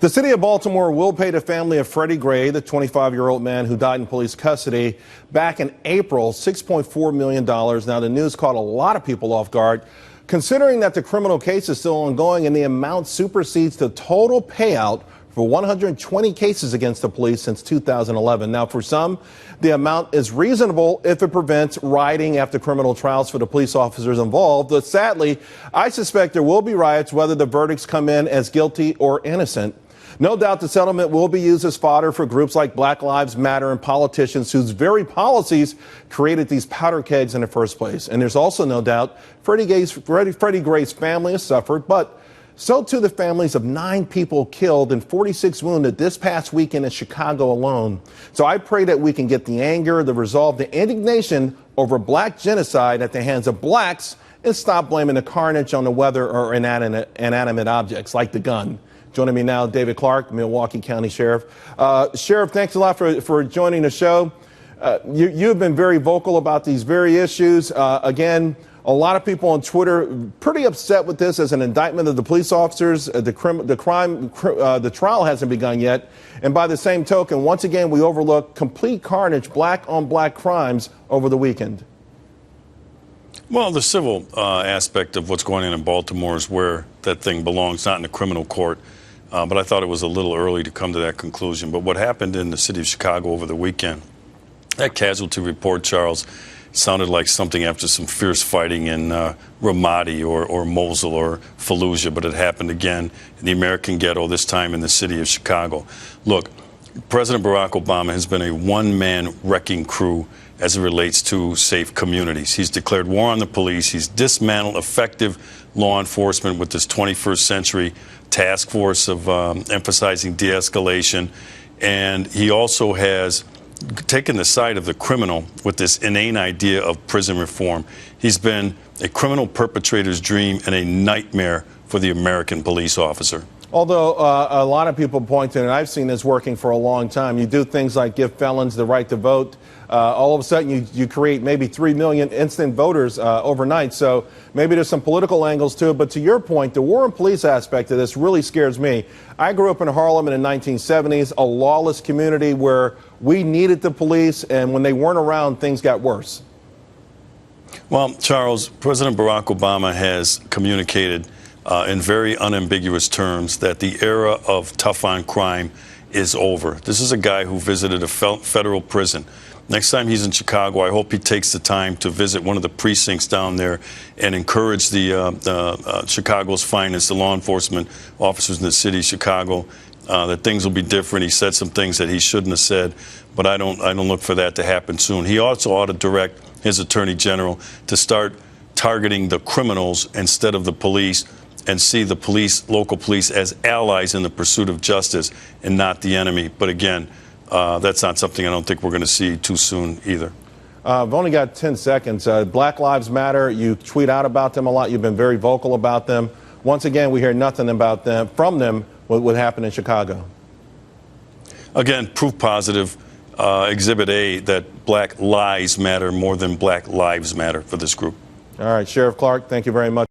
The city of Baltimore will pay the family of Freddie Gray, the 25-year-old man who died in police custody back in April, $6.4 million. Now, the news caught a lot of people off guard, considering that the criminal case is still ongoing and the amount supersedes the total payout for 120 cases against the police since 2011. Now, for some, the amount is reasonable if it prevents rioting after criminal trials for the police officers involved. But sadly, I suspect there will be riots whether the verdicts come in as guilty or innocent. No doubt the settlement will be used as fodder for groups like Black Lives Matter and politicians whose very policies created these powder kegs in the first place. And there's also no doubt Freddie Gray's family has suffered, but so too the families of 9 people killed and 46 wounded this past weekend in Chicago alone. So I pray that we can get the anger, the resolve, the indignation over black genocide at the hands of blacks and stop blaming the carnage on the weather or inanimate objects like the gun. Joining me now, David Clark, Milwaukee County Sheriff. Sheriff, thanks a lot for joining the show. You've been very vocal about these very issues. Again, a lot of people on Twitter pretty upset with this as an indictment of the police officers. The trial hasn't begun yet. And by the same token, once again, we overlook complete carnage, black on black crimes over the weekend. Well, the civil aspect of what's going on in Baltimore is where that thing belongs, not in the criminal court. But I thought it was a little early to come to that conclusion. But what happened in the city of Chicago over the weekend, that casualty report, Charles, sounded like something after some fierce fighting in Ramadi or Mosul or Fallujah, but it happened again in the American ghetto, this time in the city of Chicago. Look, President Barack Obama has been a one-man wrecking crew as it relates to safe communities. He's declared war on the police. He's dismantled effective law enforcement with this 21st century task force of emphasizing de-escalation. And he also has taken the side of the criminal with this inane idea of prison reform. He's been a criminal perpetrator's dream and a nightmare for the American police officer. Although a lot of people point to, and I've seen this working for a long time, you do things like give felons the right to vote. All of a sudden, you create maybe 3 million instant voters overnight. So maybe there's some political angles to it. But to your point, the war on police aspect of this really scares me. I grew up in Harlem in the 1970s, a lawless community where we needed the police. And when they weren't around, things got worse. Well, Charles, President Barack Obama has communicated in very unambiguous terms that the era of tough on crime is over. This is a guy who visited a federal prison. Next time he's in Chicago, I hope he takes the time to visit one of the precincts down there and encourage the Chicago's finest, the law enforcement officers in the city of Chicago, that things will be different. He said some things that he shouldn't have said, but I don't look for that to happen soon. He also ought to direct his attorney general to start targeting the criminals instead of the police, and see the police, local police, as allies in the pursuit of justice and not the enemy. But again, that's not something I don't think we're going to see too soon either. I've only got 10 seconds. Black Lives Matter, you tweet out about them a lot. You've been very vocal about them. Once again, we hear nothing about them from them, what happened in Chicago. Again, proof positive, Exhibit A, that black lies matter more than black lives matter for this group. All right, Sheriff Clark, thank you very much.